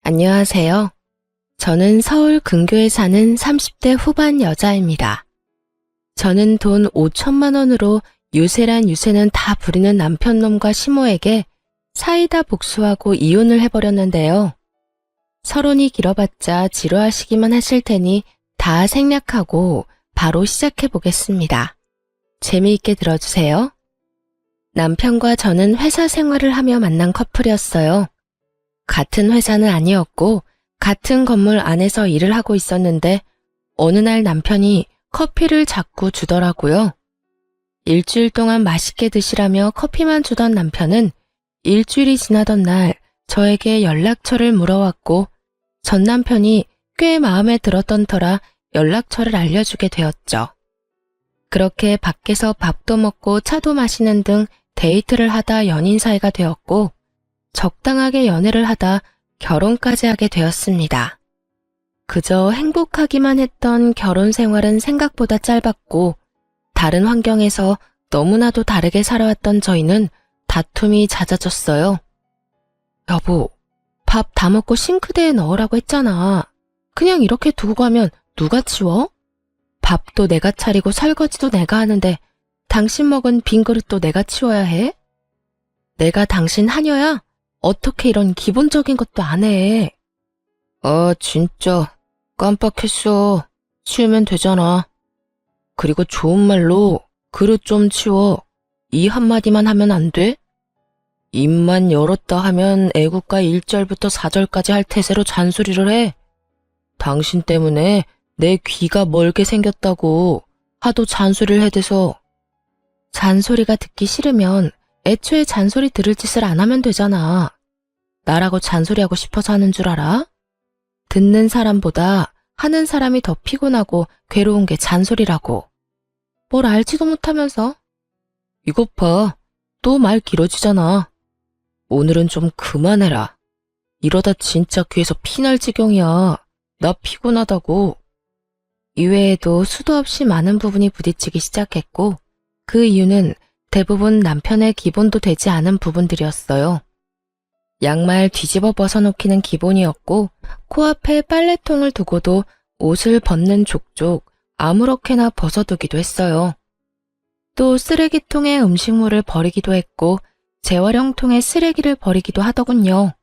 안녕하세요. 저는 서울 근교에 사는 30대 후반 여자입니다. 저는 돈 5천만 원으로 유세란 유세는 다 부리는 남편놈과 시모에게 사이다 복수하고 이혼을 해버렸는데요. 서론이 길어봤자 지루하시기만 하실 테니 다 생략하고 바로 시작해 보겠습니다. 재미있게 들어주세요. 남편과 저는 회사 생활을 하며 만난 커플이었어요. 같은 회사는 아니었고 같은 건물 안에서 일을 하고 있었는데 어느 날 남편이 커피를 자꾸 주더라고요. 일주일 동안 맛있게 드시라며 커피만 주던 남편은 일주일이 지나던 날 저에게 연락처를 물어왔고 전 남편이 꽤 마음에 들었던 터라 연락처를 알려주게 되었죠. 그렇게 밖에서 밥도 먹고 차도 마시는 등 데이트를 하다 연인 사이가 되었고 적당하게 연애를 하다 결혼까지 하게 되었습니다. 그저 행복하기만 했던 결혼 생활은 생각보다 짧았고 다른 환경에서 너무나도 다르게 살아왔던 저희는 다툼이 잦아졌어요. 여보, 밥 다 먹고 싱크대에 넣으라고 했잖아. 그냥 이렇게 두고 가면 누가 치워? 밥도 내가 차리고 설거지도 내가 하는데 당신 먹은 빈 그릇도 내가 치워야 해? 내가 당신 하녀야? 어떻게 이런 기본적인 것도 안 해? 진짜 깜빡했어. 치우면 되잖아. 그리고 좋은 말로 그릇 좀 치워. 이 한마디만 하면 안 돼? 입만 열었다 하면 애국가 1절부터 4절까지 할 태세로 잔소리를 해. 당신 때문에 내 귀가 멀게 생겼다고 하도 잔소리를 해대서. 잔소리가 듣기 싫으면 애초에 잔소리 들을 짓을 안 하면 되잖아. 나라고 잔소리하고 싶어서 하는 줄 알아? 듣는 사람보다 하는 사람이 더 피곤하고 괴로운 게 잔소리라고. 뭘 알지도 못하면서. 이것 봐, 또 말 길어지잖아. 오늘은 좀 그만해라. 이러다 진짜 귀에서 피날 지경이야. 나 피곤하다고. 이외에도 수도 없이 많은 부분이 부딪히기 시작했고 그 이유는 대부분 남편의 기본도 되지 않은 부분들이었어요. 양말 뒤집어 벗어놓기는 기본이었고 코앞에 빨래통을 두고도 옷을 벗는 족족 아무렇게나 벗어두기도 했어요. 또 쓰레기통에 음식물을 버리기도 했고 재활용통에 쓰레기를 버리기도 하더군요.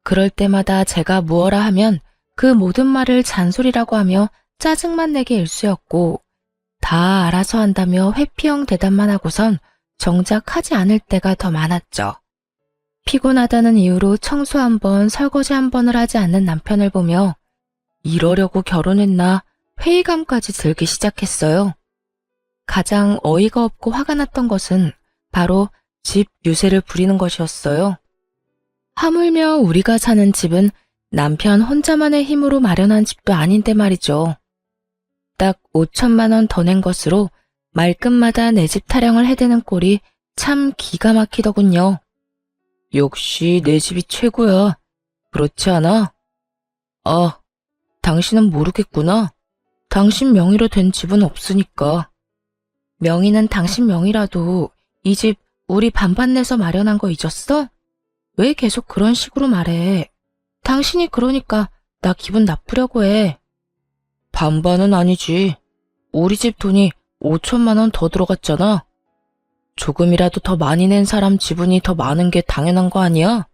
그럴 때마다 제가 무어라 하면 그 모든 말을 잔소리라고 하며 짜증만 내게 일쑤였고 다 알아서 한다며 회피형 대답만 하고선 정작 하지 않을 때가 더 많았죠. 피곤하다는 이유로 청소 한 번, 설거지 한 번을 하지 않는 남편을 보며 이러려고 결혼했나 회의감까지 들기 시작했어요. 가장 어이가 없고 화가 났던 것은 바로 집 유세를 부리는 것이었어요. 하물며 우리가 사는 집은 남편 혼자만의 힘으로 마련한 집도 아닌데 말이죠. 딱 5천만 원 더 낸 것으로 말끝마다 내 집 타령을 해대는 꼴이 참 기가 막히더군요. 역시 내 집이 최고야. 그렇지 않아? 아, 당신은 모르겠구나. 당신 명의로 된 집은 없으니까. 명의는 당신 명의라도 이 집 우리 반반 내서 마련한 거 잊었어? 왜 계속 그런 식으로 말해? 당신이 그러니까 나 기분 나쁘려고 해. 반반은 아니지. 우리 집 돈이 5천만 원 더 들어갔잖아. 조금이라도 더 많이 낸 사람 지분이 더 많은 게 당연한 거 아니야?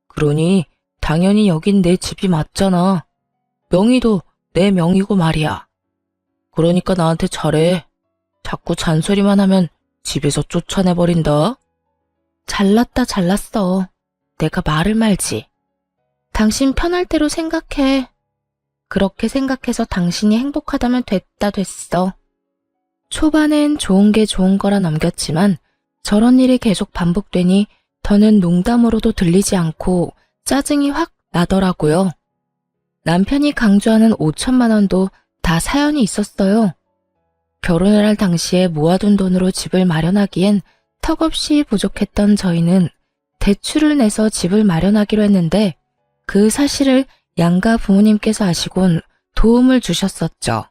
그러니 당연히 여긴 내 집이 맞잖아. 명의도 내 명의고 말이야. 그러니까 나한테 잘해. 자꾸 잔소리만 하면 집에서 쫓아내버린다. 잘났다 잘났어. 내가 말을 말지. 당신 편할 대로 생각해. 그렇게 생각해서 당신이 행복하다면 됐다 됐어. 초반엔 좋은 게 좋은 거라 넘겼지만 저런 일이 계속 반복되니 더는 농담으로도 들리지 않고 짜증이 확 나더라고요. 남편이 강조하는 5천만 원도 다 사연이 있었어요. 결혼을 할 당시에 모아둔 돈으로 집을 마련하기엔 턱없이 부족했던 저희는 대출을 내서 집을 마련하기로 했는데 그 사실을 양가 부모님께서 아시곤 도움을 주셨었죠.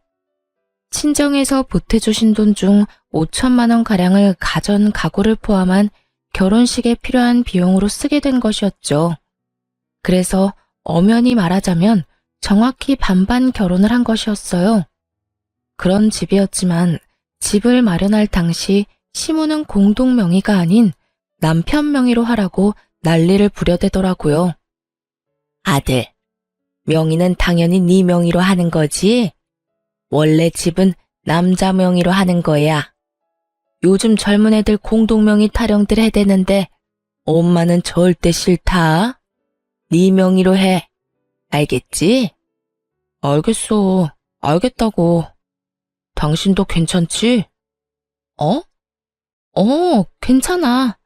친정에서 보태주신 돈 중 5천만 원가량을 가전 가구를 포함한 결혼식에 필요한 비용으로 쓰게 된 것이었죠. 그래서 엄연히 말하자면 정확히 반반 결혼을 한 것이었어요. 그런 집이었지만 집을 마련할 당시 시모는 공동 명의가 아닌 남편 명의로 하라고 난리를 부려대더라고요. 아들, 명의는 당연히 네 명의로 하는 거지? 원래 집은 남자 명의로 하는 거야. 요즘 젊은 애들 공동명의 타령들 해대는데 엄마는 절대 싫다. 네 명의로 해. 알겠지? 알겠어. 알겠다고. 당신도 괜찮지? 괜찮아.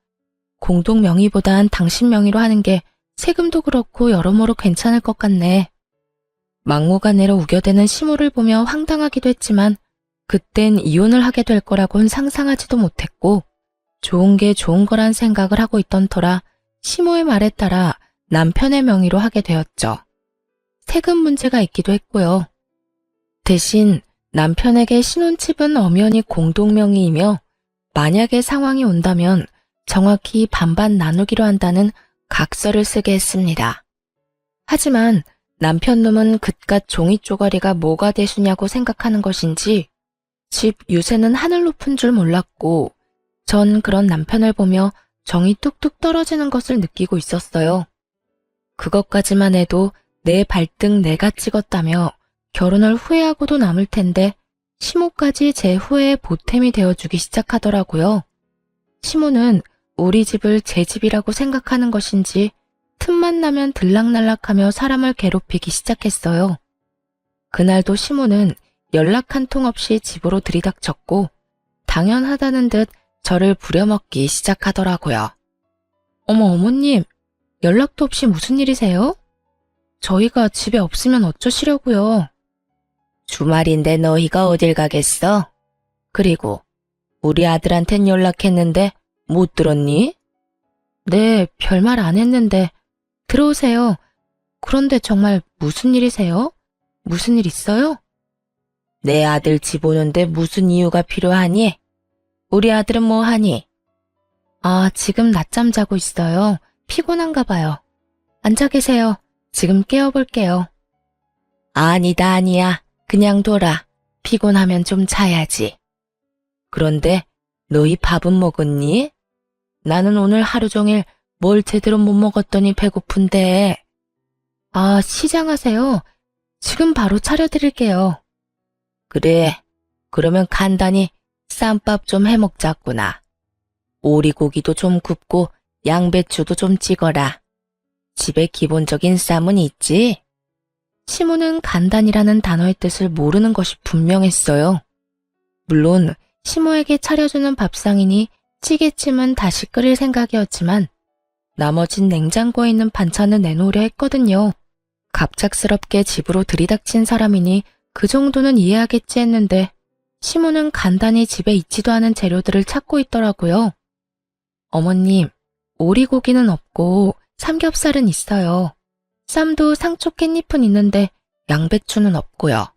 공동 명의보단 당신 명의로 하는 게 세금도 그렇고 여러모로 괜찮을 것 같네. 막무가내로 우겨대는 시모를 보며 황당하기도 했지만 그땐 이혼을 하게 될 거라곤 상상하지도 못했고 좋은 게 좋은 거란 생각을 하고 있던 터라 시모의 말에 따라 남편의 명의로 하게 되었죠. 세금 문제가 있기도 했고요. 대신 남편에게 신혼집은 엄연히 공동명의이며 만약에 상황이 온다면 정확히 반반 나누기로 한다는 각서를 쓰게 했습니다. 하지만 남편 놈은 그깟 종이 쪼가리가 뭐가 대수냐고 생각하는 것인지 집 유세는 하늘 높은 줄 몰랐고 전 그런 남편을 보며 정이 뚝뚝 떨어지는 것을 느끼고 있었어요. 그것까지만 해도 내 발등 내가 찍었다며 결혼을 후회하고도 남을 텐데 시모까지 제 후회의 보탬이 되어주기 시작하더라고요. 시모는 우리 집을 제 집이라고 생각하는 것인지 틈만 나면 들락날락하며 사람을 괴롭히기 시작했어요. 그날도 시모는 연락 한 통 없이 집으로 들이닥쳤고 당연하다는 듯 저를 부려먹기 시작하더라고요. 어머님, 연락도 없이 무슨 일이세요? 저희가 집에 없으면 어쩌시려고요? 주말인데 너희가 어딜 가겠어? 그리고 우리 아들한텐 연락했는데 못 들었니? 네, 별말 안 했는데 들어오세요. 그런데 정말 무슨 일이세요? 무슨 일 있어요? 내 아들 집 오는데 무슨 이유가 필요하니? 우리 아들은 뭐 하니? 아, 지금 낮잠 자고 있어요. 피곤한가 봐요. 앉아 계세요. 지금 깨워볼게요. 아니다, 아니야. 그냥 둬라. 피곤하면 좀 자야지. 그런데 너희 밥은 먹었니? 나는 오늘 하루 종일 뭘 제대로 못 먹었더니 배고픈데. 아, 시장하세요. 지금 바로 차려드릴게요. 그래, 그러면 간단히 쌈밥 좀 해먹자꾸나. 오리고기도 좀 굽고 양배추도 좀 찍어라. 집에 기본적인 쌈은 있지? 시모는 간단이라는 단어의 뜻을 모르는 것이 분명했어요. 물론 시모에게 차려주는 밥상이니 찌개찜은 다시 끓일 생각이었지만 나머진 냉장고에 있는 반찬을 내놓으려 했거든요. 갑작스럽게 집으로 들이닥친 사람이니 그 정도는 이해하겠지 했는데 시모는 간단히 집에 있지도 않은 재료들을 찾고 있더라고요. 어머님, 오리고기는 없고 삼겹살은 있어요. 쌈도 상추 깻잎은 있는데 양배추는 없고요.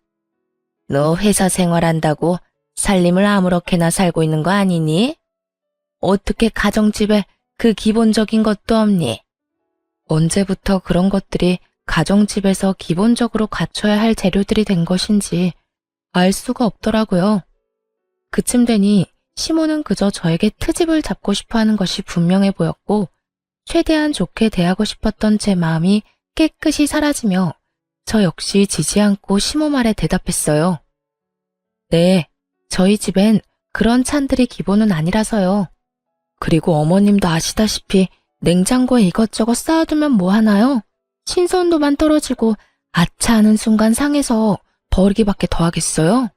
너 회사 생활한다고 살림을 아무렇게나 살고 있는 거 아니니? 어떻게 가정집에 그 기본적인 것도 없니? 언제부터 그런 것들이 가정집에서 기본적으로 갖춰야 할 재료들이 된 것인지 알 수가 없더라고요. 그쯤 되니 시모는 그저 저에게 트집을 잡고 싶어 하는 것이 분명해 보였고 최대한 좋게 대하고 싶었던 제 마음이 깨끗이 사라지며 저 역시 지지 않고 시모 말에 대답했어요. 네, 저희 집엔 그런 찬들이 기본은 아니라서요. 그리고 어머님도 아시다시피 냉장고에 이것저것 쌓아두면 뭐 하나요? 신선도만 떨어지고 아차 하는 순간 상해서 버리기밖에 더 하겠어요?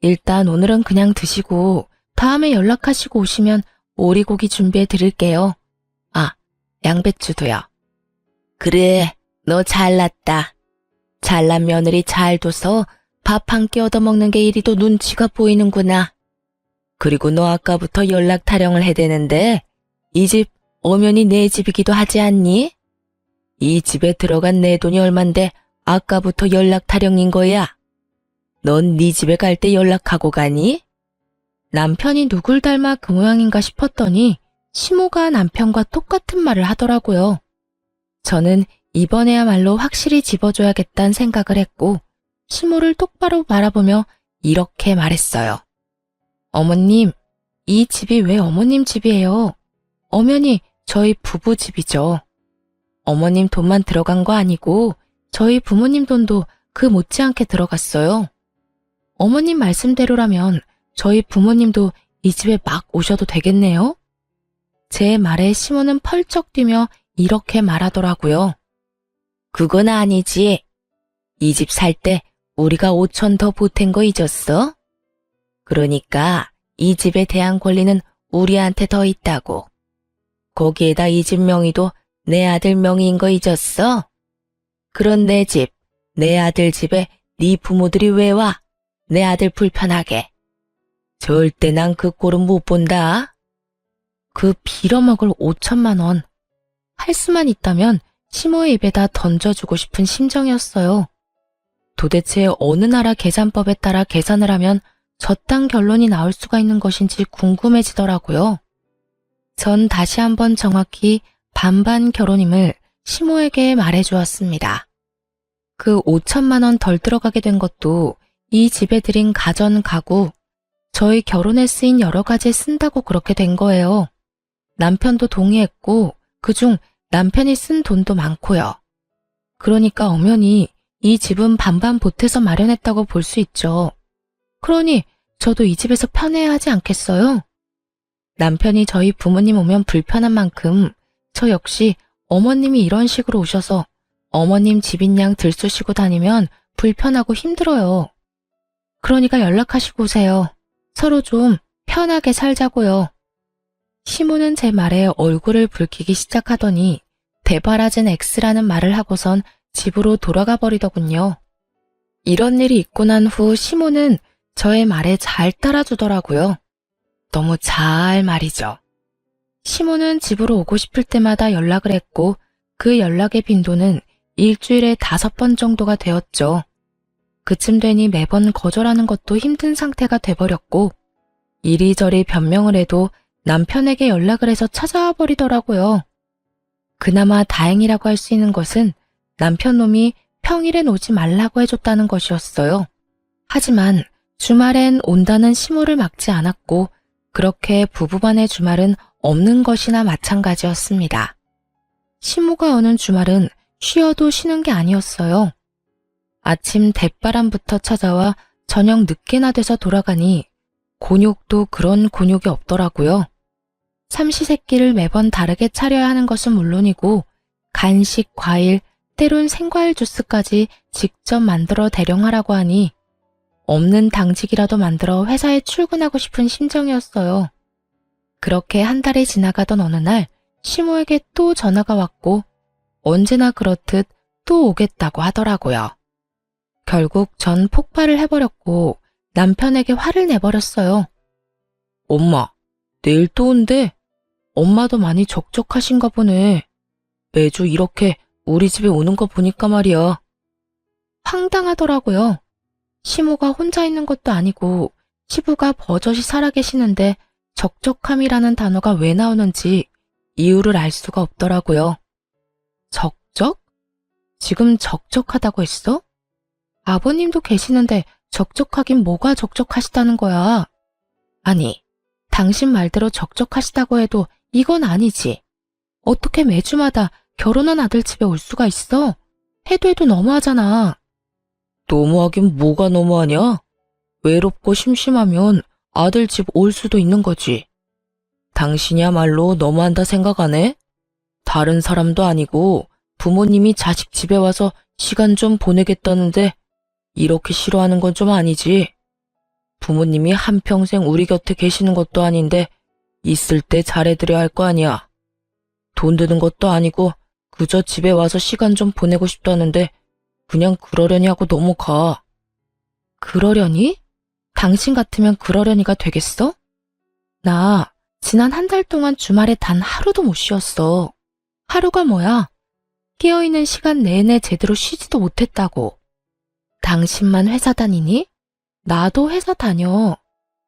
일단 오늘은 그냥 드시고 다음에 연락하시고 오시면 오리고기 준비해 드릴게요. 아, 양배추도요. 그래, 너 잘났다. 잘난 며느리 잘 둬서 밥 한 끼 얻어먹는 게 이리도 눈치가 보이는구나. 그리고 너 아까부터 연락 타령을 해대는데 이 집 엄연히 내 집이기도 하지 않니? 이 집에 들어간 내 돈이 얼만데 아까부터 연락 타령인 거야. 넌 네 집에 갈 때 연락하고 가니? 남편이 누굴 닮아 그 모양인가 싶었더니 시모가 남편과 똑같은 말을 하더라고요. 저는 이번에야말로 확실히 집어줘야겠다는 생각을 했고 시모를 똑바로 바라보며 이렇게 말했어요. 어머님, 이 집이 왜 어머님 집이에요? 엄연히 저희 부부 집이죠. 어머님 돈만 들어간 거 아니고 저희 부모님 돈도 그 못지않게 들어갔어요. 어머님 말씀대로라면 저희 부모님도 이 집에 막 오셔도 되겠네요? 제 말에 시모는 펄쩍 뛰며 이렇게 말하더라고요. 그건 아니지. 이 집 살 때 우리가 5천 더 보탠 거 잊었어? 그러니까 이 집에 대한 권리는 우리한테 더 있다고. 거기에다 이 집 명의도 내 아들 명의인 거 잊었어? 그런 내 집, 내 아들 집에 네 부모들이 왜 와? 내 아들 불편하게. 절대 난 그 꼴은 못 본다. 그 빌어먹을 5천만 원. 할 수만 있다면 시모의 입에다 던져주고 싶은 심정이었어요. 도대체 어느 나라 계산법에 따라 계산을 하면 저딴 결론이 나올 수가 있는 것인지 궁금해지더라고요. 전 다시 한번 정확히 반반 결혼임을 시모에게 말해주었습니다. 그 5천만 원 덜 들어가게 된 것도 이 집에 들인 가전 가구, 저희 결혼에 쓰인 여러 가지에 쓴다고 그렇게 된 거예요. 남편도 동의했고 그중 남편이 쓴 돈도 많고요. 그러니까 엄연히 이 집은 반반 보태서 마련했다고 볼 수 있죠. 그러니 저도 이 집에서 편해야 하지 않겠어요? 남편이 저희 부모님 오면 불편한 만큼 저 역시 어머님이 이런 식으로 오셔서 어머님 집인 양 들쑤시고 다니면 불편하고 힘들어요. 그러니까 연락하시고 오세요. 서로 좀 편하게 살자고요. 시모는 제 말에 얼굴을 붉히기 시작하더니 대바라진 X라는 말을 하고선 집으로 돌아가 버리더군요. 이런 일이 있고 난 후 시모는 저의 말에 잘 따라주더라고요. 너무 잘 말이죠. 시모는 집으로 오고 싶을 때마다 연락을 했고 그 연락의 빈도는 일주일에 5번 정도가 되었죠. 그쯤 되니 매번 거절하는 것도 힘든 상태가 돼버렸고 이리저리 변명을 해도 남편에게 연락을 해서 찾아와 버리더라고요. 그나마 다행이라고 할 수 있는 것은 남편 놈이 평일엔 오지 말라고 해줬다는 것이었어요. 하지만 주말엔 온다는 시모를 막지 않았고 그렇게 부부간의 주말은 없는 것이나 마찬가지였습니다. 시모가 오는 주말은 쉬어도 쉬는 게 아니었어요. 아침 대바람부터 찾아와 저녁 늦게나 돼서 돌아가니 곤욕도 그런 곤욕이 없더라고요. 삼시세끼를 매번 다르게 차려야 하는 것은 물론이고 간식, 과일, 때론 생과일 주스까지 직접 만들어 대령하라고 하니 없는 당직이라도 만들어 회사에 출근하고 싶은 심정이었어요. 그렇게 한 달이 지나가던 어느 날 시모에게 또 전화가 왔고 언제나 그렇듯 또 오겠다고 하더라고요. 결국 전 폭발을 해버렸고 남편에게 화를 내버렸어요. 엄마, 내일 또 온대. 엄마도 많이 적적하신가 보네. 매주 이렇게 우리 집에 오는 거 보니까 말이야. 황당하더라고요. 시모가 혼자 있는 것도 아니고 시부가 버젓이 살아계시는데 적적함이라는 단어가 왜 나오는지 이유를 알 수가 없더라고요. 적적? 지금 적적하다고 했어? 아버님도 계시는데 적적하긴 뭐가 적적하시다는 거야. 아니, 당신 말대로 적적하시다고 해도 이건 아니지. 어떻게 매주마다 결혼한 아들 집에 올 수가 있어? 해도 너무하잖아. 너무하긴 뭐가 너무하냐? 외롭고 심심하면 아들 집 올 수도 있는 거지. 당신이야말로 너무한다 생각 안 해? 다른 사람도 아니고 부모님이 자식 집에 와서 시간 좀 보내겠다는데 이렇게 싫어하는 건 좀 아니지. 부모님이 한평생 우리 곁에 계시는 것도 아닌데 있을 때 잘해드려야 할 거 아니야. 돈 드는 것도 아니고 그저 집에 와서 시간 좀 보내고 싶다는데 그냥 그러려니 하고 넘어가. 그러려니? 당신 같으면 그러려니가 되겠어? 나 지난 한 달 동안 주말에 단 하루도 못 쉬었어. 하루가 뭐야? 깨어있는 시간 내내 제대로 쉬지도 못했다고. 당신만 회사 다니니? 나도 회사 다녀.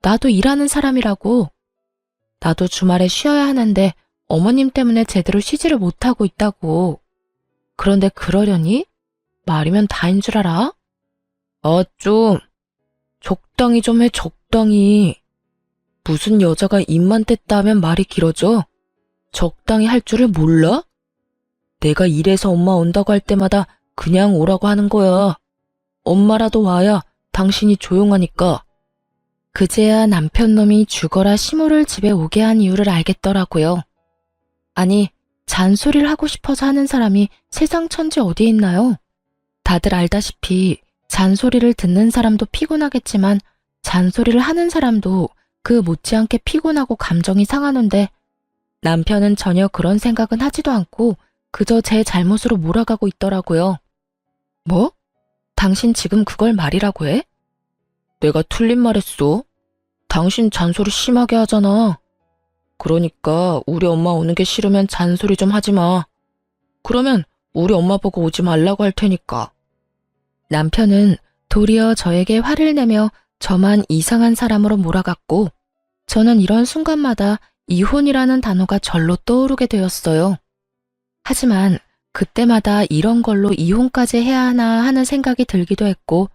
나도 일하는 사람이라고. 나도 주말에 쉬어야 하는데 어머님 때문에 제대로 쉬지를 못하고 있다고. 그런데 그러려니? 말이면 다인 줄 알아? 좀 적당히 좀 해, 적당히. 무슨 여자가 입만 뗐다 하면 말이 길어져? 적당히 할 줄을 몰라? 내가 일해서 엄마 온다고 할 때마다 그냥 오라고 하는 거야. 엄마라도 와야 당신이 조용하니까. 그제야 남편 놈이 죽어라 시모를 집에 오게 한 이유를 알겠더라고요. 아니, 잔소리를 하고 싶어서 하는 사람이 세상 천지 어디에 있나요? 다들 알다시피 잔소리를 듣는 사람도 피곤하겠지만 잔소리를 하는 사람도 그 못지않게 피곤하고 감정이 상하는데 남편은 전혀 그런 생각은 하지도 않고 그저 제 잘못으로 몰아가고 있더라고요. 뭐? 당신 지금 그걸 말이라고 해? 내가 틀린 말 했어. 당신 잔소리 심하게 하잖아. 그러니까 우리 엄마 오는 게 싫으면 잔소리 좀 하지 마. 그러면 우리 엄마 보고 오지 말라고 할 테니까. 남편은 도리어 저에게 화를 내며 저만 이상한 사람으로 몰아갔고 저는 이런 순간마다 이혼이라는 단어가 절로 떠오르게 되었어요. 하지만 그때마다 이런 걸로 이혼까지 해야 하나 하는 생각이 들기도 했고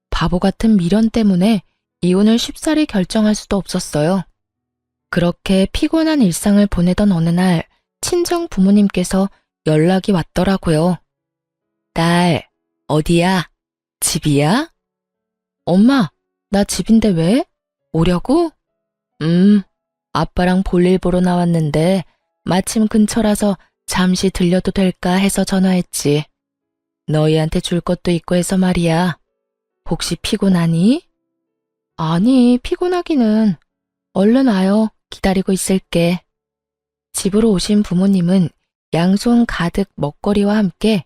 바보 같은 미련 때문에 이혼을 쉽사리 결정할 수도 없었어요. 그렇게 피곤한 일상을 보내던 어느 날 친정 부모님께서 연락이 왔더라고요. 딸, 어디야? 집이야? 엄마, 나 집인데 왜? 오려고? 아빠랑 볼일 보러 나왔는데 마침 근처라서 잠시 들려도 될까 해서 전화했지. 너희한테 줄 것도 있고 해서 말이야. 혹시 피곤하니? 아니, 피곤하기는. 얼른 와요. 기다리고 있을게. 집으로 오신 부모님은 양손 가득 먹거리와 함께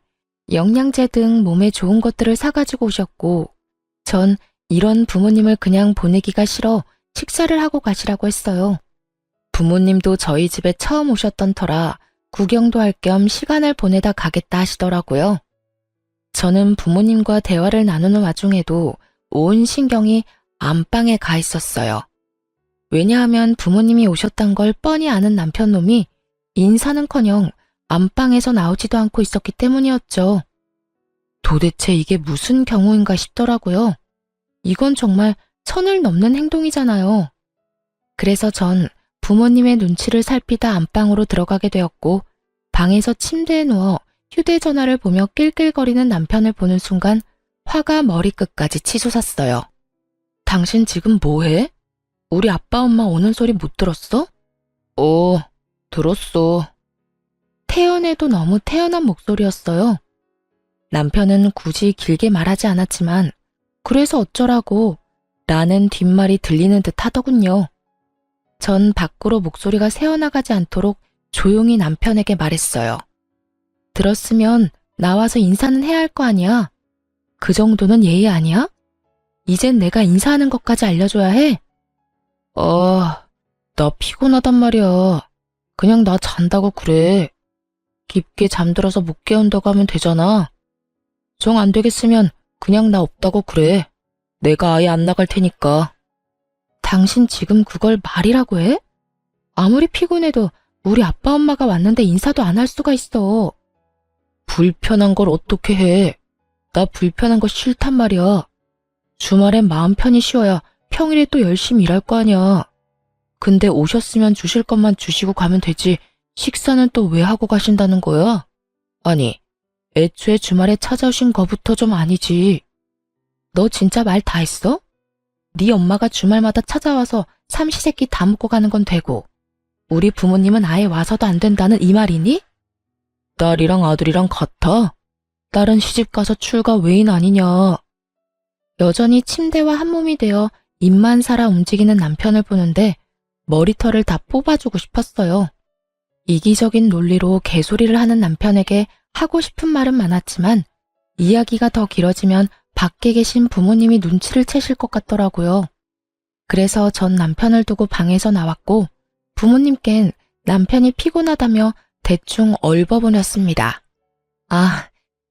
영양제 등 몸에 좋은 것들을 사가지고 오셨고 전 이런 부모님을 그냥 보내기가 싫어 식사를 하고 가시라고 했어요. 부모님도 저희 집에 처음 오셨던 터라 구경도 할 겸 시간을 보내다 가겠다 하시더라고요. 저는 부모님과 대화를 나누는 와중에도 온 신경이 안방에 가 있었어요. 왜냐하면 부모님이 오셨단 걸 뻔히 아는 남편놈이 인사는커녕 안방에서 나오지도 않고 있었기 때문이었죠. 도대체 이게 무슨 경우인가 싶더라고요. 이건 정말 선을 넘는 행동이잖아요. 그래서 전 부모님의 눈치를 살피다 안방으로 들어가게 되었고 방에서 침대에 누워 휴대전화를 보며 낄낄거리는 남편을 보는 순간 화가 머리끝까지 치솟았어요. 당신 지금 뭐해? 우리 아빠 엄마 오는 소리 못 들었어? 들었어. 태연해도 너무 태연한 목소리였어요. 남편은 굳이 길게 말하지 않았지만 그래서 어쩌라고 라는 뒷말이 들리는 듯 하더군요. 전 밖으로 목소리가 새어나가지 않도록 조용히 남편에게 말했어요. 들었으면 나와서 인사는 해야 할 거 아니야. 그 정도는 예의 아니야? 이젠 내가 인사하는 것까지 알려줘야 해? 나 피곤하단 말이야. 그냥 나 잔다고 그래. 깊게 잠들어서 못 깨운다고 하면 되잖아. 정 안 되겠으면 그냥 나 없다고 그래. 내가 아예 안 나갈 테니까. 당신 지금 그걸 말이라고 해? 아무리 피곤해도 우리 아빠 엄마가 왔는데 인사도 안 할 수가 있어. 불편한 걸 어떻게 해? 나 불편한 거 싫단 말이야. 주말엔 마음 편히 쉬어야 평일에 또 열심히 일할 거 아니야. 근데 오셨으면 주실 것만 주시고 가면 되지. 식사는 또 왜 하고 가신다는 거야? 아니, 애초에 주말에 찾아오신 거부터 좀 아니지. 너 진짜 말 다 했어? 네 엄마가 주말마다 찾아와서 삼시세끼 다 먹고 가는 건 되고 우리 부모님은 아예 와서도 안 된다는 이 말이니? 딸이랑 아들이랑 같아? 딸은 시집가서 출가 외인 아니냐. 여전히 침대와 한몸이 되어 입만 살아 움직이는 남편을 보는데 머리털을 다 뽑아주고 싶었어요. 이기적인 논리로 개소리를 하는 남편에게 하고 싶은 말은 많았지만 이야기가 더 길어지면 밖에 계신 부모님이 눈치를 채실 것 같더라고요. 그래서 전 남편을 두고 방에서 나왔고 부모님께는 남편이 피곤하다며 대충 얼버무렸습니다.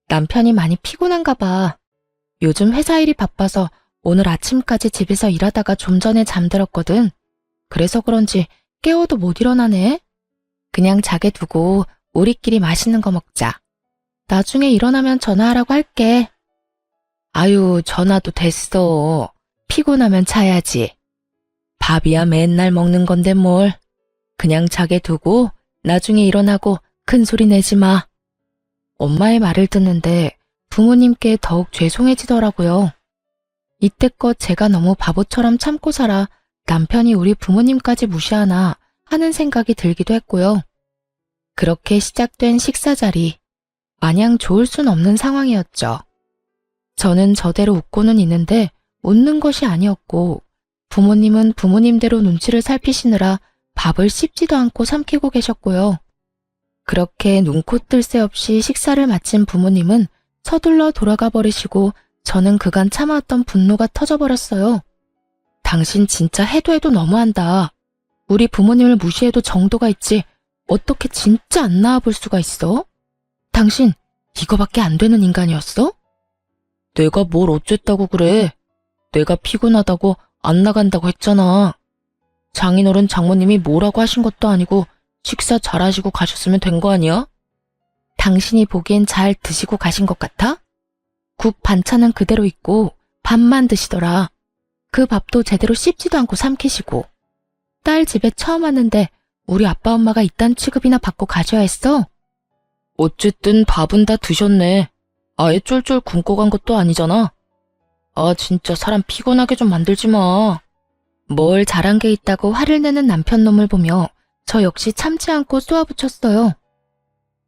남편이 많이 피곤한가 봐. 요즘 회사 일이 바빠서 오늘 아침까지 집에서 일하다가 좀 전에 잠들었거든. 그래서 그런지 깨워도 못 일어나네. 그냥 자게 두고 우리끼리 맛있는 거 먹자. 나중에 일어나면 전화하라고 할게. 아유, 전화도 됐어. 피곤하면 자야지. 밥이야 맨날 먹는 건데 뭘. 그냥 자게 두고 나중에 일어나고 큰 소리 내지 마. 엄마의 말을 듣는데 부모님께 더욱 죄송해지더라고요. 이때껏 제가 너무 바보처럼 참고 살아 남편이 우리 부모님까지 무시하나 하는 생각이 들기도 했고요. 그렇게 시작된 식사 자리, 마냥 좋을 순 없는 상황이었죠. 저는 저대로 웃고는 있는데 웃는 것이 아니었고 부모님은 부모님대로 눈치를 살피시느라 밥을 씹지도 않고 삼키고 계셨고요. 그렇게 눈코 뜰 새 없이 식사를 마친 부모님은 서둘러 돌아가 버리시고 저는 그간 참아왔던 분노가 터져버렸어요. 당신 진짜 해도 해도 너무한다. 우리 부모님을 무시해도 정도가 있지 어떻게 진짜 안 나와볼 수가 있어? 당신 이거밖에 안 되는 인간이었어? 내가 뭘 어쨌다고 그래. 내가 피곤하다고 안 나간다고 했잖아. 장인어른 장모님이 뭐라고 하신 것도 아니고 식사 잘하시고 가셨으면 된 거 아니야? 당신이 보기엔 잘 드시고 가신 것 같아? 국 반찬은 그대로 있고 밥만 드시더라. 그 밥도 제대로 씹지도 않고 삼키시고. 딸 집에 처음 왔는데 우리 아빠 엄마가 이딴 취급이나 받고 가셔야 했어? 어쨌든 밥은 다 드셨네. 아예 쫄쫄 굶고 간 것도 아니잖아. 아 진짜 사람 피곤하게 좀 만들지 마. 뭘 잘한 게 있다고 화를 내는 남편 놈을 보며 저 역시 참지 않고 쏘아붙였어요.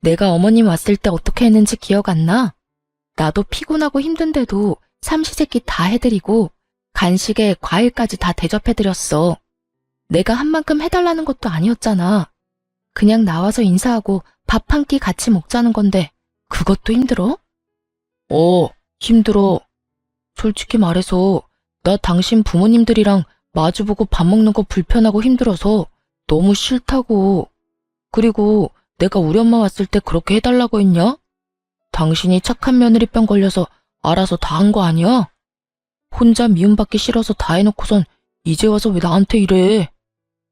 내가 어머님 왔을 때 어떻게 했는지 기억 안 나? 나도 피곤하고 힘든데도 삼시세끼 다 해드리고 간식에 과일까지 다 대접해드렸어. 내가 한 만큼 해달라는 것도 아니었잖아. 그냥 나와서 인사하고 밥 한 끼 같이 먹자는 건데 그것도 힘들어? 힘들어. 솔직히 말해서 나 당신 부모님들이랑 마주보고 밥 먹는 거 불편하고 힘들어서 너무 싫다고. 그리고 내가 우리 엄마 왔을 때 그렇게 해달라고 했냐? 당신이 착한 며느리병 걸려서 알아서 다 한 거 아니야? 혼자 미움받기 싫어서 다 해놓고선 이제 와서 왜 나한테 이래?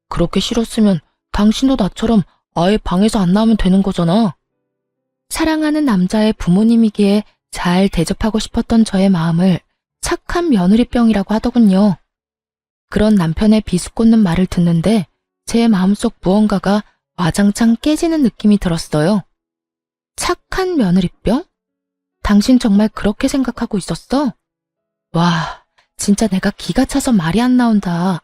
그렇게 싫었으면 당신도 나처럼 아예 방에서 안 나오면 되는 거잖아. 사랑하는 남자의 부모님이기에 잘 대접하고 싶었던 저의 마음을 착한 며느리병이라고 하더군요. 그런 남편의 비수꽂는 말을 듣는데 제 마음속 무언가가 와장창 깨지는 느낌이 들었어요. 착한 며느리병? 당신 정말 그렇게 생각하고 있었어? 와, 진짜 내가 기가 차서 말이 안 나온다.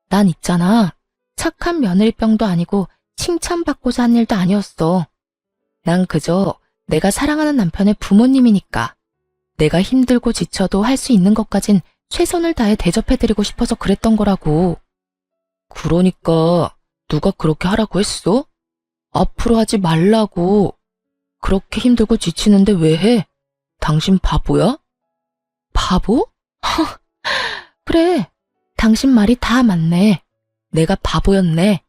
난 있잖아. 착한 며느리병도 아니고 칭찬받고자 한 일도 아니었어. 난 그저 내가 사랑하는 남편의 부모님이니까 내가 힘들고 지쳐도 할 수 있는 것까진 최선을 다해 대접해드리고 싶어서 그랬던 거라고. 그러니까 누가 그렇게 하라고 했어? 앞으로 하지 말라고. 그렇게 힘들고 지치는데 왜 해? 당신 바보야? 바보? 그래, 당신 말이 다 맞네. 내가 바보였네.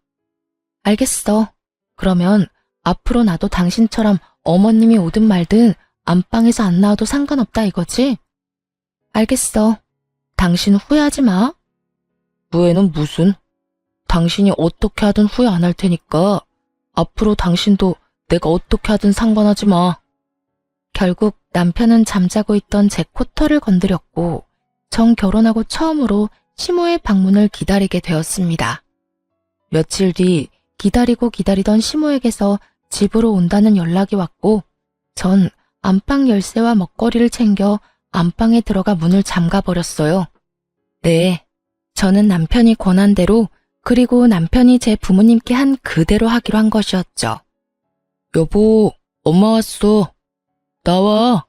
알겠어. 그러면 앞으로 나도 당신처럼 어머님이 오든 말든 안방에서 안 나와도 상관없다 이거지? 알겠어. 당신 후회하지 마. 후회는 무슨? 당신이 어떻게 하든 후회 안 할 테니까 앞으로 당신도 내가 어떻게 하든 상관하지 마. 결국 남편은 잠자고 있던 제 코털을 건드렸고 정 결혼하고 처음으로 시모의 방문을 기다리게 되었습니다. 며칠 뒤 기다리고 기다리던 시모에게서 집으로 온다는 연락이 왔고 전 안방 열쇠와 먹거리를 챙겨 안방에 들어가 문을 잠가버렸어요. 네, 저는 남편이 권한 대로 그리고 남편이 제 부모님께 한 그대로 하기로 한 것이었죠. 여보, 엄마 왔어. 나와.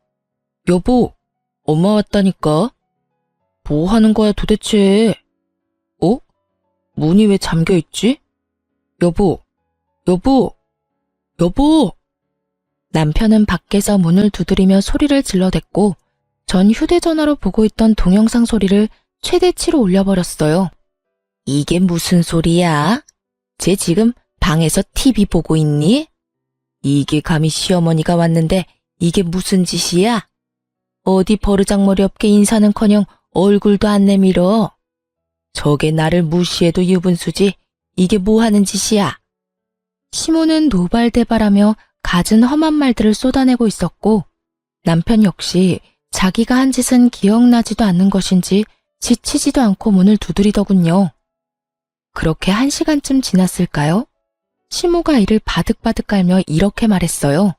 여보, 엄마 왔다니까. 뭐 하는 거야 도대체? 문이 왜 잠겨있지? 여보, 여보, 여보! 남편은 밖에서 문을 두드리며 소리를 질러댔고 전 휴대전화로 보고 있던 동영상 소리를 최대치로 올려버렸어요. 이게 무슨 소리야? 쟤 지금 방에서 TV 보고 있니? 이게 감히 시어머니가 왔는데 이게 무슨 짓이야? 어디 버르장머리 없게 인사는커녕 얼굴도 안 내밀어. 저게 나를 무시해도 유분수지 이게 뭐 하는 짓이야? 시모는 노발대발하며 갖은 험한 말들을 쏟아내고 있었고 남편 역시 자기가 한 짓은 기억나지도 않는 것인지 지치지도 않고 문을 두드리더군요. 그렇게 1시간쯤 지났을까요? 시모가 이를 바득바득 깔며 이렇게 말했어요.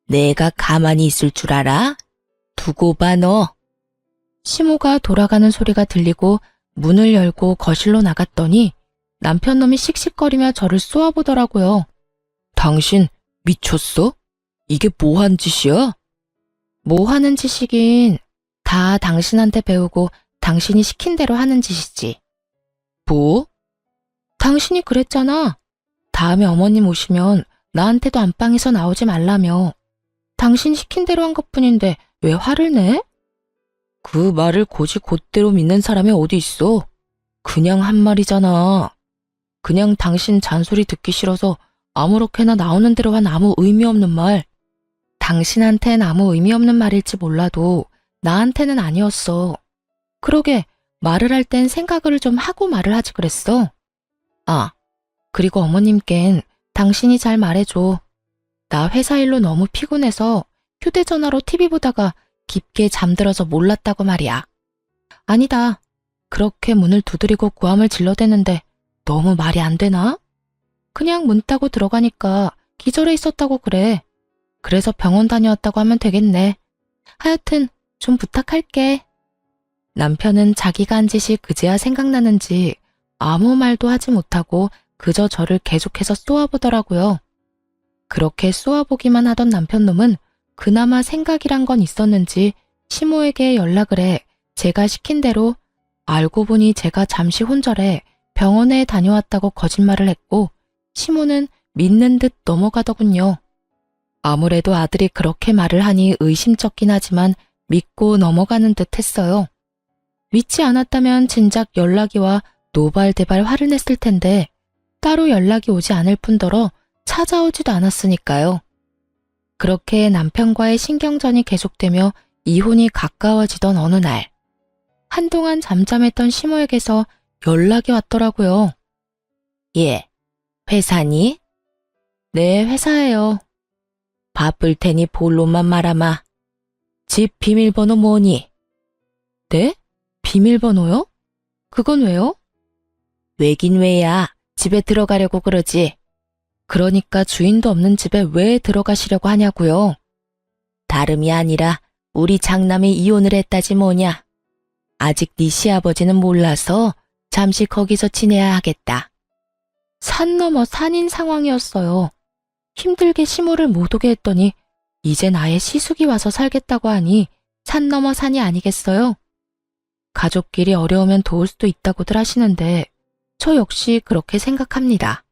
내가 가만히 있을 줄 알아? 두고 봐 너. 시모가 돌아가는 소리가 들리고 문을 열고 거실로 나갔더니 남편놈이 씩씩거리며 저를 쏘아보더라고요. 당신 미쳤어? 이게 뭐 한 짓이야? 뭐 하는 짓이긴 다 당신한테 배우고 당신이 시킨 대로 하는 짓이지. 뭐? 당신이 그랬잖아. 다음에 어머님 오시면 나한테도 안방에서 나오지 말라며. 당신 시킨 대로 한 것뿐인데 왜 화를 내? 그 말을 곧이 곧대로 믿는 사람이 어디 있어? 그냥 한 말이잖아. 그냥 당신 잔소리 듣기 싫어서 아무렇게나 나오는 대로 한 아무 의미 없는 말. 당신한텐 아무 의미 없는 말일지 몰라도 나한테는 아니었어. 그러게 말을 할 땐 생각을 좀 하고 말을 하지 그랬어. 아, 그리고 어머님껜 당신이 잘 말해줘. 나 회사 일로 너무 피곤해서 휴대전화로 TV 보다가 깊게 잠들어서 몰랐다고 말이야. 아니다. 그렇게 문을 두드리고 고함을 질러대는데 너무 말이 안 되나? 그냥 문 따고 들어가니까 기절해 있었다고 그래. 그래서 병원 다녀왔다고 하면 되겠네. 하여튼 좀 부탁할게. 남편은 자기가 한 짓이 그제야 생각나는지 아무 말도 하지 못하고 그저 저를 계속해서 쏘아보더라고요. 그렇게 쏘아보기만 하던 남편놈은 그나마 생각이란 건 있었는지 시모에게 연락을 해 제가 시킨 대로 알고 보니 제가 잠시 혼절해 병원에 다녀왔다고 거짓말을 했고 시모는 믿는 듯 넘어가더군요. 아무래도 아들이 그렇게 말을 하니 의심쩍긴 하지만 믿고 넘어가는 듯 했어요. 믿지 않았다면 진작 연락이 와 노발대발 화를 냈을 텐데 따로 연락이 오지 않을 뿐더러 찾아오지도 않았으니까요. 그렇게 남편과의 신경전이 계속되며 이혼이 가까워지던 어느 날 한동안 잠잠했던 시모에게서 연락이 왔더라고요. 예, 회사니? 네, 회사예요. 바쁠 테니 본론만 말아마. 집 비밀번호 뭐니? 네? 비밀번호요? 그건 왜요? 왜긴 왜야. 집에 들어가려고 그러지. 그러니까 주인도 없는 집에 왜 들어가시려고 하냐고요. 다름이 아니라 우리 장남이 이혼을 했다지 뭐냐. 아직 네 시아버지는 몰라서 잠시 거기서 지내야 하겠다. 산 넘어 산인 상황이었어요. 힘들게 시모를 못 오게 했더니 이젠 아예 시숙이 와서 살겠다고 하니 산 넘어 산이 아니겠어요? 가족끼리 어려우면 도울 수도 있다고들 하시는데 저 역시 그렇게 생각합니다.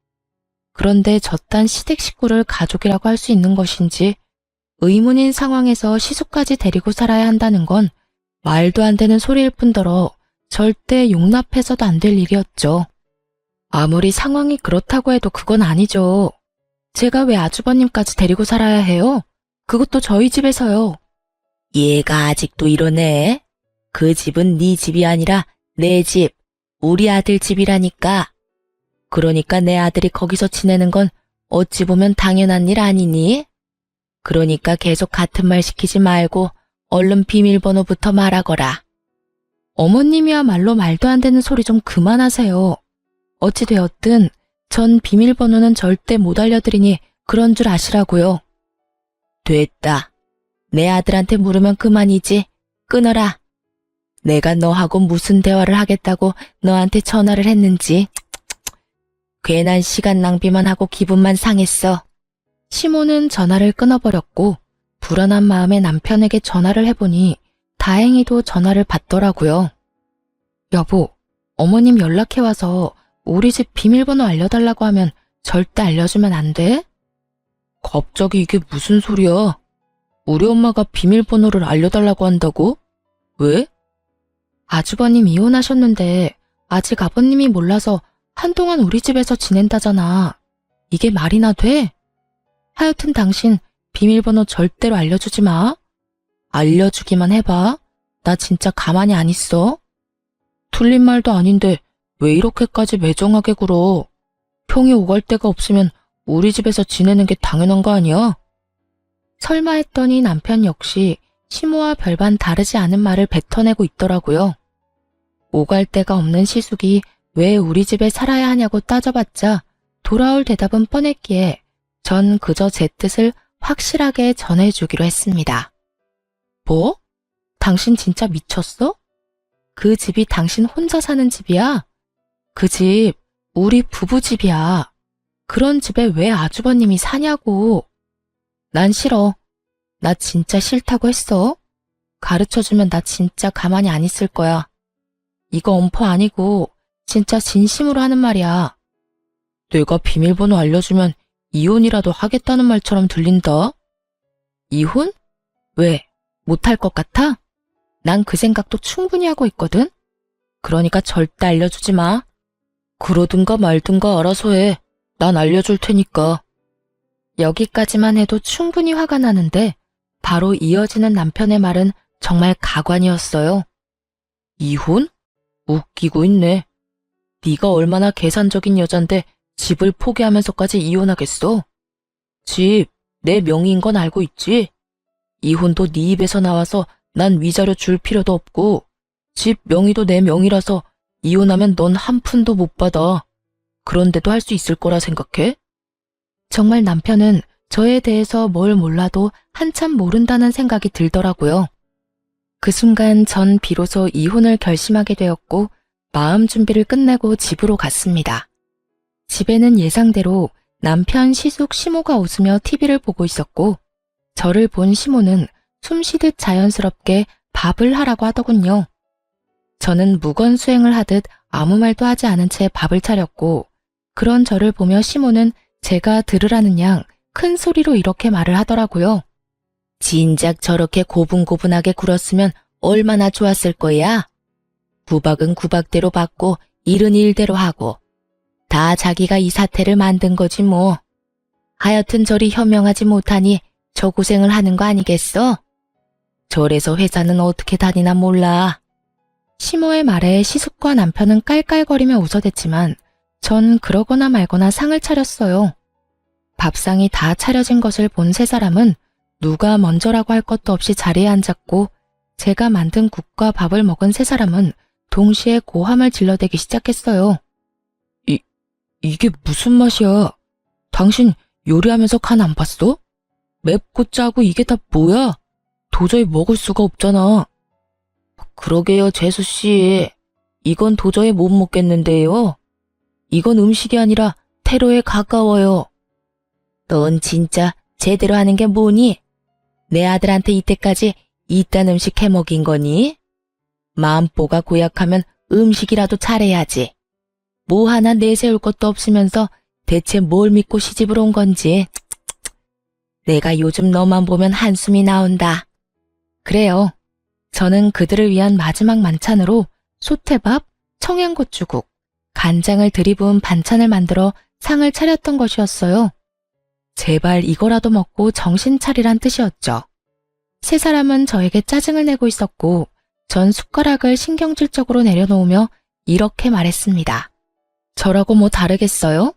그런데 저딴 시댁 식구를 가족이라고 할 수 있는 것인지 의문인 상황에서 시숙까지 데리고 살아야 한다는 건 말도 안 되는 소리일 뿐더러 절대 용납해서도 안 될 일이었죠. 아무리 상황이 그렇다고 해도 그건 아니죠. 제가 왜 아주버님까지 데리고 살아야 해요? 그것도 저희 집에서요. 얘가 아직도 이러네. 그 집은 네 집이 아니라 내 집, 우리 아들 집이라니까. 그러니까 내 아들이 거기서 지내는 건 어찌 보면 당연한 일 아니니? 그러니까 계속 같은 말 시키지 말고 얼른 비밀번호부터 말하거라. 어머님이야말로 말도 안 되는 소리 좀 그만하세요. 어찌되었든 전 비밀번호는 절대 못 알려드리니 그런 줄 아시라고요. 됐다. 내 아들한테 물으면 그만이지. 끊어라. 내가 너하고 무슨 대화를 하겠다고 너한테 전화를 했는지. 괜한 시간 낭비만 하고 기분만 상했어. 시모는 전화를 끊어버렸고 불안한 마음에 남편에게 전화를 해보니 다행히도 전화를 받더라고요. 여보, 어머님 연락해와서 우리 집 비밀번호 알려달라고 하면 절대 알려주면 안 돼? 갑자기 이게 무슨 소리야? 우리 엄마가 비밀번호를 알려달라고 한다고? 왜? 아주버님 이혼하셨는데 아직 아버님이 몰라서 한동안 우리 집에서 지낸다잖아. 이게 말이나 돼? 하여튼 당신 비밀번호 절대로 알려주지 마. 알려주기만 해봐. 나 진짜 가만히 안 있어. 틀린 말도 아닌데 왜 이렇게까지 매정하게 굴어? 형이 오갈 데가 없으면 우리 집에서 지내는 게 당연한 거 아니야? 설마 했더니 남편 역시 시모와 별반 다르지 않은 말을 뱉어내고 있더라고요. 오갈 데가 없는 시숙이 왜 우리 집에 살아야 하냐고 따져봤자 돌아올 대답은 뻔했기에 전 그저 제 뜻을 확실하게 전해주기로 했습니다. 뭐? 당신 진짜 미쳤어? 그 집이 당신 혼자 사는 집이야? 그 집, 우리 부부 집이야. 그런 집에 왜 아주버님이 사냐고. 난 싫어. 나 진짜 싫다고 했어. 가르쳐주면 나 진짜 가만히 안 있을 거야. 이거 엄포 아니고 진짜 진심으로 하는 말이야. 내가 비밀번호 알려주면 이혼이라도 하겠다는 말처럼 들린다. 이혼? 왜? 못할 것 같아? 난 그 생각도 충분히 하고 있거든? 그러니까 절대 알려주지 마. 그러든가 말든가 알아서 해. 난 알려줄 테니까. 여기까지만 해도 충분히 화가 나는데 바로 이어지는 남편의 말은 정말 가관이었어요. 이혼? 웃기고 있네. 네가 얼마나 계산적인 여잔데 집을 포기하면서까지 이혼하겠어? 집, 내 명의인 건 알고 있지? 이혼도 네 입에서 나와서 난 위자료 줄 필요도 없고 집 명의도 내 명의라서 이혼하면 넌 한 푼도 못 받아. 그런데도 할 수 있을 거라 생각해? 정말 남편은 저에 대해서 뭘 몰라도 한참 모른다는 생각이 들더라고요. 그 순간 전 비로소 이혼을 결심하게 되었고 마음 준비를 끝내고 집으로 갔습니다. 집에는 예상대로 남편 시숙 시모가 웃으며 TV를 보고 있었고 저를 본 시모는 숨쉬듯 자연스럽게 밥을 하라고 하더군요. 저는 무건수행을 하듯 아무 말도 하지 않은 채 밥을 차렸고 그런 저를 보며 시모는 제가 들으라는 양 큰 소리로 이렇게 말을 하더라고요. 진작 저렇게 고분고분하게 굴었으면 얼마나 좋았을 거야. 구박은 구박대로 받고 일은 일대로 하고 다 자기가 이 사태를 만든 거지 뭐. 하여튼 저리 현명하지 못하니 저 고생을 하는 거 아니겠어? 저래서 회사는 어떻게 다니나 몰라. 시모의 말에 시숙과 남편은 깔깔거리며 웃어댔지만 전 그러거나 말거나 상을 차렸어요. 밥상이 다 차려진 것을 본 세 사람은 누가 먼저라고 할 것도 없이 자리에 앉았고 제가 만든 국과 밥을 먹은 세 사람은 동시에 고함을 질러대기 시작했어요. 이게 무슨 맛이야? 당신 요리하면서 간 안 봤어? 맵고 짜고 이게 다 뭐야? 도저히 먹을 수가 없잖아. 그러게요, 재수씨. 이건 도저히 못 먹겠는데요. 이건 음식이 아니라 테러에 가까워요. 넌 진짜 제대로 하는 게 뭐니? 내 아들한테 이때까지 이딴 음식 해먹인 거니? 마음보가 고약하면 음식이라도 잘해야지. 뭐 하나 내세울 것도 없으면서 대체 뭘 믿고 시집을 온 건지. 내가 요즘 너만 보면 한숨이 나온다. 그래요. 저는 그들을 위한 마지막 만찬으로 소태밥, 청양고추국, 간장을 들이부은 반찬을 만들어 상을 차렸던 것이었어요. 제발 이거라도 먹고 정신 차리란 뜻이었죠. 세 사람은 저에게 짜증을 내고 있었고 전 숟가락을 신경질적으로 내려놓으며 이렇게 말했습니다. 저라고 뭐 다르겠어요?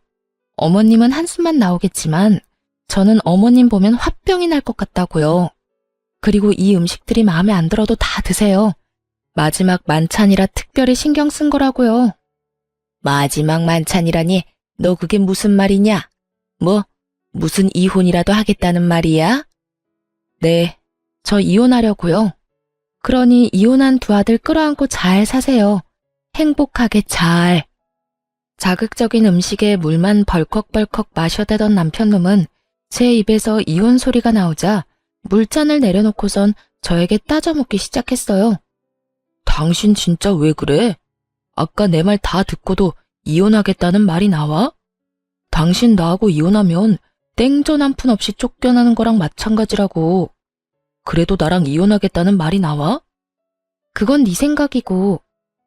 어머님은 한숨만 나오겠지만 저는 어머님 보면 화병이 날 것 같다고요. 그리고 이 음식들이 마음에 안 들어도 다 드세요. 마지막 만찬이라 특별히 신경 쓴 거라고요. 마지막 만찬이라니 너 그게 무슨 말이냐? 뭐 무슨 이혼이라도 하겠다는 말이야? 네, 저 이혼하려고요. 그러니 이혼한 두 아들 끌어안고 잘 사세요. 행복하게 잘. 자극적인 음식에 물만 벌컥벌컥 마셔대던 남편놈은 제 입에서 이혼 소리가 나오자 물잔을 내려놓고선 저에게 따져묻기 시작했어요. 당신 진짜 왜 그래? 아까 내 말 다 듣고도 이혼하겠다는 말이 나와? 당신 나하고 이혼하면 땡전 한 푼 없이 쫓겨나는 거랑 마찬가지라고. 그래도 나랑 이혼하겠다는 말이 나와? 그건 네 생각이고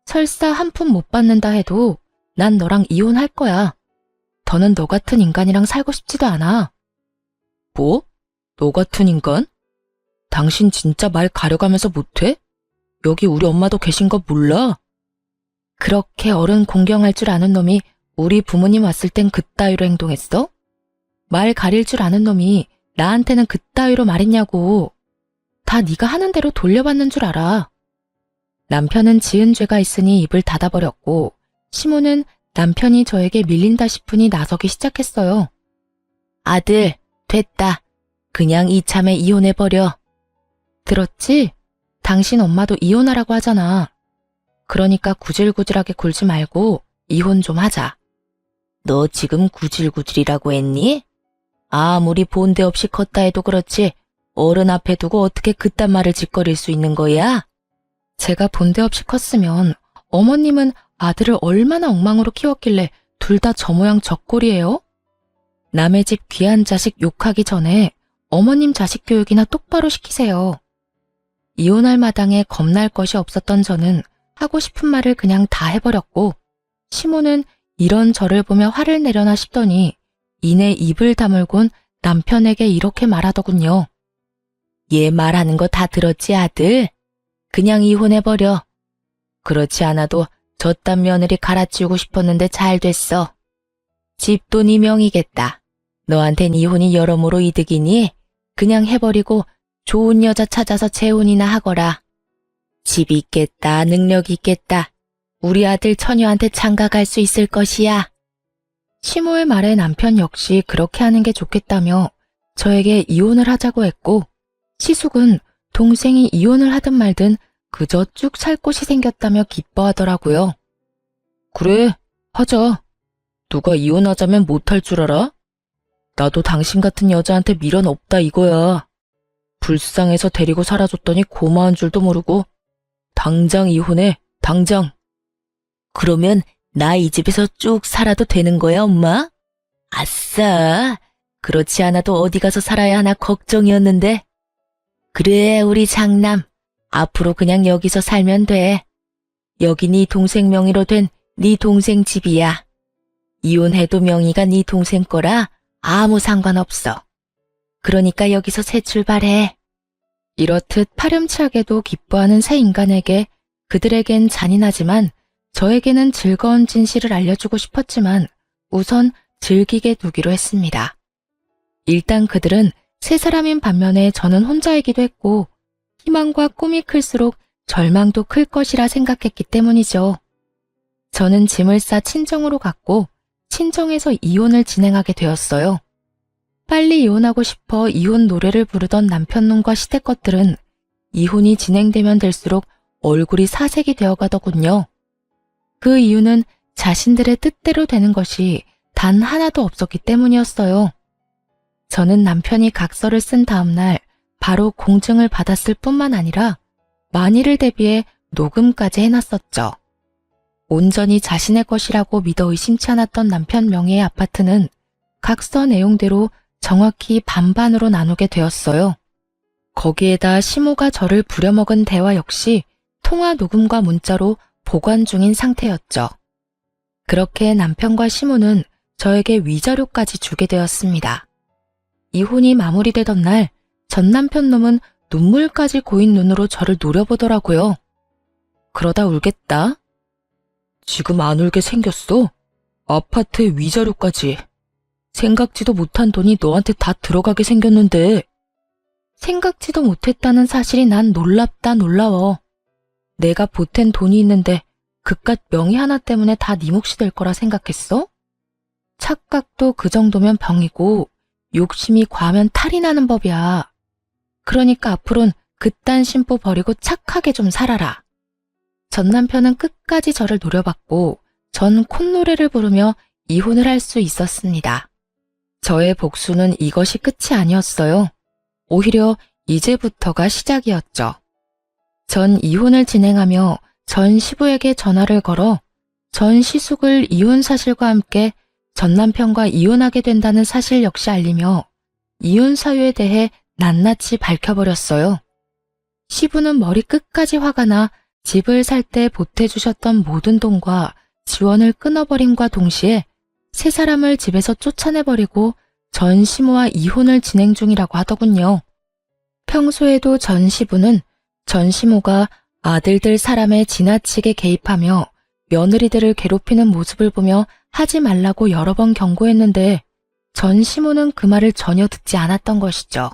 설사 한 푼 못 받는다 해도 난 너랑 이혼할 거야. 더는 너 같은 인간이랑 살고 싶지도 않아. 뭐? 너 같은 인간? 당신 진짜 말 가려가면서 못해? 여기 우리 엄마도 계신 거 몰라? 그렇게 어른 공경할 줄 아는 놈이 우리 부모님 왔을 땐 그따위로 행동했어? 말 가릴 줄 아는 놈이 나한테는 그따위로 말했냐고. 다 네가 하는 대로 돌려받는 줄 알아. 남편은 지은 죄가 있으니 입을 닫아버렸고 시모는 남편이 저에게 밀린다 싶으니 나서기 시작했어요. 아들, 됐다. 그냥 이참에 이혼해버려. 들었지? 당신 엄마도 이혼하라고 하잖아. 그러니까 구질구질하게 굴지 말고 이혼 좀 하자. 너 지금 구질구질이라고 했니? 아무리 본데 없이 컸다 해도 그렇지 어른 앞에 두고 어떻게 그딴 말을 짓거릴 수 있는 거야? 제가 본데 없이 컸으면 어머님은 아들을 얼마나 엉망으로 키웠길래 둘 다 저 모양 저 꼴이에요? 남의 집 귀한 자식 욕하기 전에 어머님 자식 교육이나 똑바로 시키세요. 이혼할 마당에 겁날 것이 없었던 저는 하고 싶은 말을 그냥 다 해버렸고 시모는 이런 저를 보며 화를 내려나 싶더니 이내 입을 다물곤 남편에게 이렇게 말하더군요. 얘 말하는 거 다 들었지 아들? 그냥 이혼해버려. 그렇지 않아도 저딴 며느리 갈아치우고 싶었는데 잘 됐어. 집도 네 명이겠다. 너한텐 이혼이 여러모로 이득이니 그냥 해버리고 좋은 여자 찾아서 재혼이나 하거라. 집이 있겠다, 능력이 있겠다. 우리 아들 처녀한테 장가갈 수 있을 것이야. 시모의 말에 남편 역시 그렇게 하는 게 좋겠다며 저에게 이혼을 하자고 했고 시숙은 동생이 이혼을 하든 말든 그저 쭉 살 곳이 생겼다며 기뻐하더라고요. 그래, 하자. 누가 이혼하자면 못할 줄 알아? 나도 당신 같은 여자한테 미련 없다 이거야. 불쌍해서 데리고 살아줬더니 고마운 줄도 모르고. 당장 이혼해, 당장. 그러면 나 이 집에서 쭉 살아도 되는 거야, 엄마? 아싸, 그렇지 않아도 어디 가서 살아야 하나 걱정이었는데. 그래, 우리 장남. 앞으로 그냥 여기서 살면 돼. 여기 네 동생 명의로 된 네 동생 집이야. 이혼해도 명의가 네 동생 거라 아무 상관없어. 그러니까 여기서 새 출발해. 이렇듯 파렴치하게도 기뻐하는 새 인간에게 그들에겐 잔인하지만 저에게는 즐거운 진실을 알려주고 싶었지만 우선 즐기게 두기로 했습니다. 일단 그들은 세 사람인 반면에 저는 혼자이기도 했고 희망과 꿈이 클수록 절망도 클 것이라 생각했기 때문이죠. 저는 짐을 싸 친정으로 갔고 친정에서 이혼을 진행하게 되었어요. 빨리 이혼하고 싶어 이혼 노래를 부르던 남편놈과 시댁것들은 이혼이 진행되면 될수록 얼굴이 사색이 되어가더군요. 그 이유는 자신들의 뜻대로 되는 것이 단 하나도 없었기 때문이었어요. 저는 남편이 각서를 쓴 다음날 바로 공증을 받았을 뿐만 아니라 만일을 대비해 녹음까지 해놨었죠. 온전히 자신의 것이라고 믿어 의심치 않았던 남편 명의의 아파트는 각서 내용대로 정확히 반반으로 나누게 되었어요. 거기에다 시모가 저를 부려먹은 대화 역시 통화 녹음과 문자로 보관 중인 상태였죠. 그렇게 남편과 시모는 저에게 위자료까지 주게 되었습니다. 이혼이 마무리되던 날 전 남편 놈은 눈물까지 고인 눈으로 저를 노려보더라고요. 그러다 울겠다. 지금 안 울게 생겼어? 아파트에 위자료까지. 생각지도 못한 돈이 너한테 다 들어가게 생겼는데. 생각지도 못했다는 사실이 난 놀랍다 놀라워. 내가 보탠 돈이 있는데 그깟 명의 하나 때문에 다 네 몫이 될 거라 생각했어? 착각도 그 정도면 병이고 욕심이 과하면 탈이 나는 법이야. 그러니까 앞으론 그딴 심보 버리고 착하게 좀 살아라. 전 남편은 끝까지 저를 노려봤고 전 콧노래를 부르며 이혼을 할 수 있었습니다. 저의 복수는 이것이 끝이 아니었어요. 오히려 이제부터가 시작이었죠. 전 이혼을 진행하며 전 시부에게 전화를 걸어 전 시숙을 이혼 사실과 함께 전 남편과 이혼하게 된다는 사실 역시 알리며 이혼 사유에 대해 낱낱이 밝혀버렸어요. 시부는 머리 끝까지 화가 나 집을 살 때 보태주셨던 모든 돈과 지원을 끊어버림과 동시에 세 사람을 집에서 쫓아내버리고 전 시모와 이혼을 진행 중이라고 하더군요. 평소에도 전 시부는 전 시모가 아들들 사람에 지나치게 개입하며 며느리들을 괴롭히는 모습을 보며 하지 말라고 여러 번 경고했는데 전 시모는 그 말을 전혀 듣지 않았던 것이죠.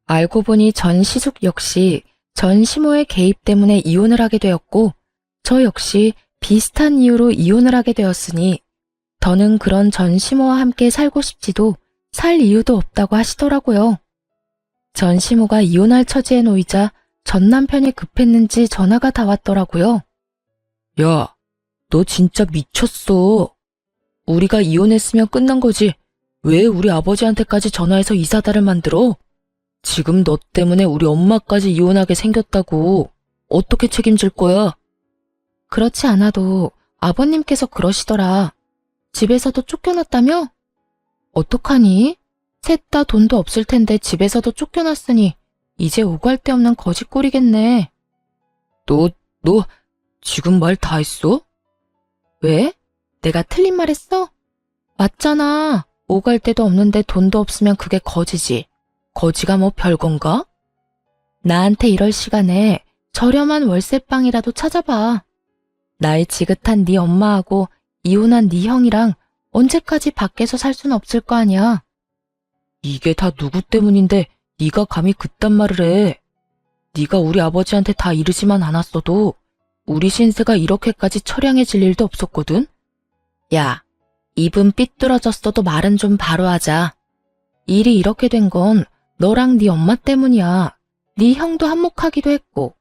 알고 보니 전 시숙 역시 전 시모의 개입 때문에 이혼을 하게 되었고, 저 역시 비슷한 이유로 이혼을 하게 되었으니 더는 그런 전 시모와 함께 살고 싶지도 살 이유도 없다고 하시더라고요. 전 시모가 이혼할 처지에 놓이자 전 남편이 급했는지 전화가 다 왔더라고요. 야, 너 진짜 미쳤어. 우리가 이혼했으면 끝난 거지. 왜 우리 아버지한테까지 전화해서 이 사달을 만들어? 지금 너 때문에 우리 엄마까지 이혼하게 생겼다고. 어떻게 책임질 거야? 그렇지 않아도 아버님께서 그러시더라. 집에서도 쫓겨났다며? 어떡하니? 셋 다 돈도 없을 텐데 집에서도 쫓겨났으니 이제 오갈 데 없는 거지꼴이겠네. 너 지금 말 다 했어? 왜? 내가 틀린 말 했어? 맞잖아. 오갈 데도 없는데 돈도 없으면 그게 거지지. 거지가 뭐 별건가? 나한테 이럴 시간에 저렴한 월세방이라도 찾아봐. 나이 지긋한 네 엄마하고 이혼한 네 형이랑 언제까지 밖에서 살 순 없을 거 아니야. 이게 다 누구 때문인데 네가 감히 그딴 말을 해. 네가 우리 아버지한테 다 이르지만 않았어도 우리 신세가 이렇게까지 처량해질 일도 없었거든. 야, 입은 삐뚤어졌어도 말은 좀 바로 하자. 일이 이렇게 된 건 너랑 네 엄마 때문이야. 네 형도 한몫하기도 했고.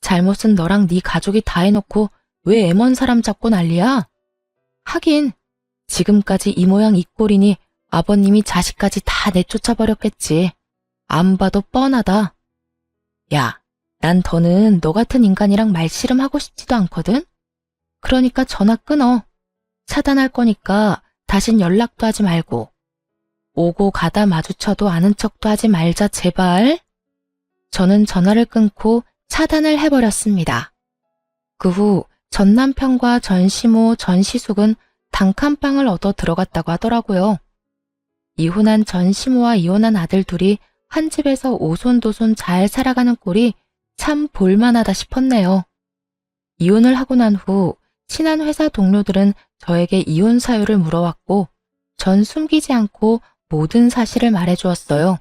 잘못은 너랑 네 가족이 다 해놓고 왜 애먼 사람 잡고 난리야? 하긴 지금까지 이 모양 이 꼴이니 아버님이 자식까지 다 내쫓아버렸겠지. 안 봐도 뻔하다. 야, 난 더는 너 같은 인간이랑 말씨름하고 싶지도 않거든? 그러니까 전화 끊어. 차단할 거니까 다신 연락도 하지 말고. 오고 가다 마주쳐도 아는 척도 하지 말자 제발. 저는 전화를 끊고 차단을 해버렸습니다. 그 후 전 남편과 전 시모, 전 시숙은 단칸방을 얻어 들어갔다고 하더라고요. 이혼한 전 시모와 이혼한 아들 둘이 한 집에서 오손도손 잘 살아가는 꼴이 참 볼만하다 싶었네요. 이혼을 하고 난 후 친한 회사 동료들은 저에게 이혼 사유를 물어왔고 전 숨기지 않고 모든 사실을 말해주었어요.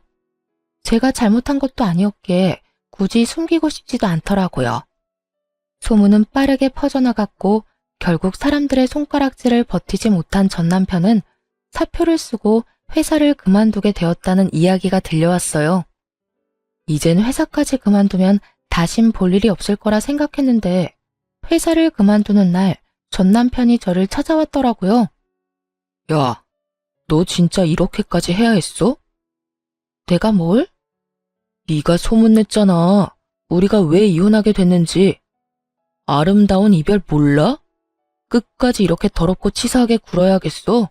제가 잘못한 것도 아니었기에 굳이 숨기고 싶지도 않더라고요. 소문은 빠르게 퍼져나갔고 결국 사람들의 손가락질을 버티지 못한 전 남편은 사표를 쓰고 회사를 그만두게 되었다는 이야기가 들려왔어요. 이젠 회사까지 그만두면 다신 볼 일이 없을 거라 생각했는데 회사를 그만두는 날 전 남편이 저를 찾아왔더라고요. 야, 너 진짜 이렇게까지 해야 했어? 내가 뭘? 네가 소문냈잖아. 우리가 왜 이혼하게 됐는지. 아름다운 이별 몰라? 끝까지 이렇게 더럽고 치사하게 굴어야겠어?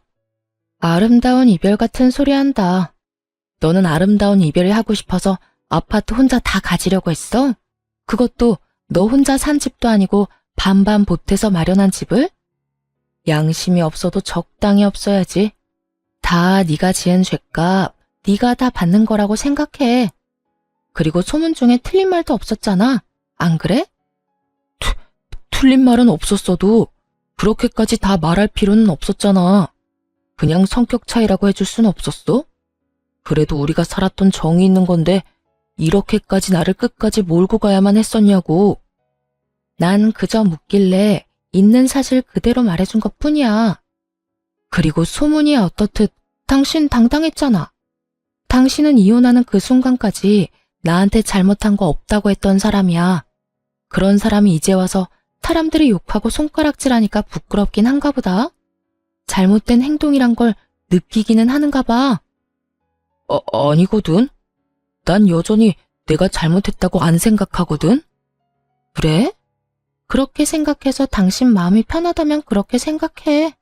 아름다운 이별 같은 소리 한다. 너는 아름다운 이별을 하고 싶어서 아파트 혼자 다 가지려고 했어? 그것도 너 혼자 산 집도 아니고 반반 보태서 마련한 집을? 양심이 없어도 적당히 없어야지. 다 네가 지은 죄값, 네가 다 받는 거라고 생각해. 그리고 소문 중에 틀린 말도 없었잖아. 안 그래? 틀린 말은 없었어도 그렇게까지 다 말할 필요는 없었잖아. 그냥 성격 차이라고 해줄 순 없었어? 그래도 우리가 살았던 정이 있는 건데 이렇게까지 나를 끝까지 몰고 가야만 했었냐고. 난 그저 묻길래 있는 사실 그대로 말해준 것뿐이야. 그리고 소문이 어떻듯 당신 당당했잖아. 당신은 이혼하는 그 순간까지 나한테 잘못한 거 없다고 했던 사람이야. 그런 사람이 이제 와서 사람들이 욕하고 손가락질하니까 부끄럽긴 한가 보다. 잘못된 행동이란 걸 느끼기는 하는가 봐. 아니거든. 난 여전히 내가 잘못했다고 안 생각하거든. 그래? 그렇게 생각해서 당신 마음이 편하다면 그렇게 생각해.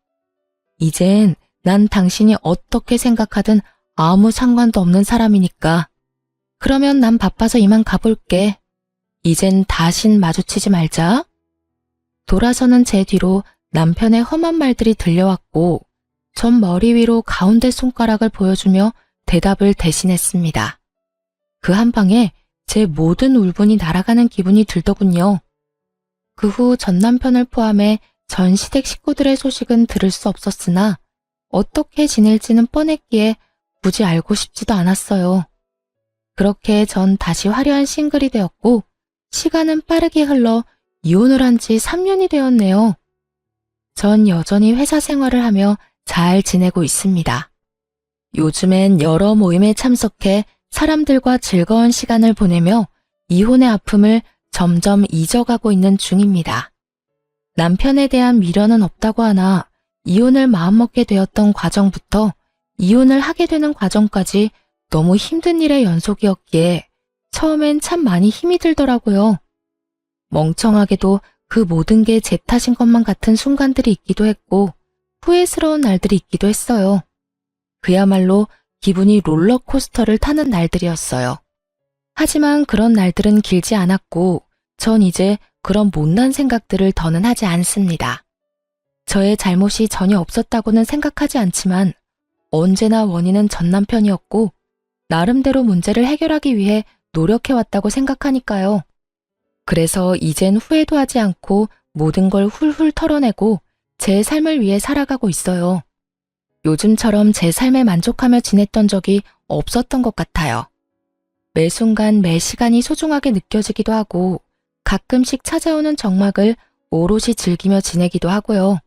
이젠 난 당신이 어떻게 생각하든 아무 상관도 없는 사람이니까. 그러면 난 바빠서 이만 가볼게. 이젠 다신 마주치지 말자. 돌아서는 제 뒤로 남편의 험한 말들이 들려왔고 전 머리 위로 가운데 손가락을 보여주며 대답을 대신했습니다. 그 한 방에 제 모든 울분이 날아가는 기분이 들더군요. 그 후 전 남편을 포함해 전 시댁 식구들의 소식은 들을 수 없었으나 어떻게 지낼지는 뻔했기에 굳이 알고 싶지도 않았어요. 그렇게 전 다시 화려한 싱글이 되었고 시간은 빠르게 흘러 이혼을 한 지 3년이 되었네요. 전 여전히 회사 생활을 하며 잘 지내고 있습니다. 요즘엔 여러 모임에 참석해 사람들과 즐거운 시간을 보내며 이혼의 아픔을 점점 잊어가고 있는 중입니다. 남편에 대한 미련은 없다고 하나 이혼을 마음먹게 되었던 과정부터 이혼을 하게 되는 과정까지 너무 힘든 일의 연속이었기에 처음엔 참 많이 힘이 들더라고요. 멍청하게도 그 모든 게 제 탓인 것만 같은 순간들이 있기도 했고 후회스러운 날들이 있기도 했어요. 그야말로 기분이 롤러코스터를 타는 날들이었어요. 하지만 그런 날들은 길지 않았고 전 이제 그런 못난 생각들을 더는 하지 않습니다. 저의 잘못이 전혀 없었다고는 생각하지 않지만 언제나 원인은 전 남편이었고 나름대로 문제를 해결하기 위해 노력해왔다고 생각하니까요. 그래서 이젠 후회도 하지 않고 모든 걸 훌훌 털어내고 제 삶을 위해 살아가고 있어요. 요즘처럼 제 삶에 만족하며 지냈던 적이 없었던 것 같아요. 매 순간 매 시간이 소중하게 느껴지기도 하고 가끔씩 찾아오는 적막을 오롯이 즐기며 지내기도 하고요.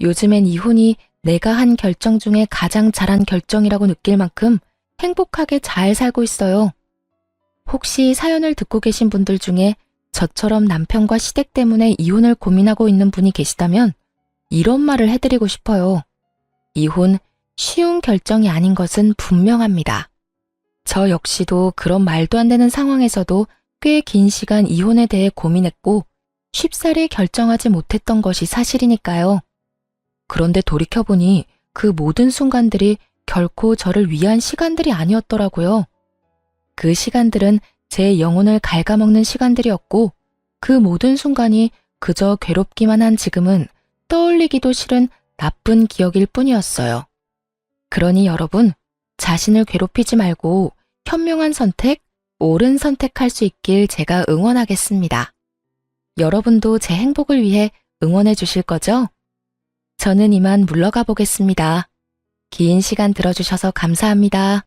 요즘엔 이혼이 내가 한 결정 중에 가장 잘한 결정이라고 느낄 만큼 행복하게 잘 살고 있어요. 혹시 사연을 듣고 계신 분들 중에 저처럼 남편과 시댁 때문에 이혼을 고민하고 있는 분이 계시다면 이런 말을 해드리고 싶어요. 이혼 쉬운 결정이 아닌 것은 분명합니다. 저 역시도 그런 말도 안 되는 상황에서도 꽤 긴 시간 이혼에 대해 고민했고 쉽사리 결정하지 못했던 것이 사실이니까요. 그런데 돌이켜보니 그 모든 순간들이 결코 저를 위한 시간들이 아니었더라고요. 그 시간들은 제 영혼을 갉아먹는 시간들이었고 그 모든 순간이 그저 괴롭기만 한 지금은 떠올리기도 싫은 나쁜 기억일 뿐이었어요. 그러니 여러분, 자신을 괴롭히지 말고 현명한 선택, 옳은 선택할 수 있길 제가 응원하겠습니다. 여러분도 제 행복을 위해 응원해 주실 거죠? 저는 이만 물러가 보겠습니다. 긴 시간 들어주셔서 감사합니다.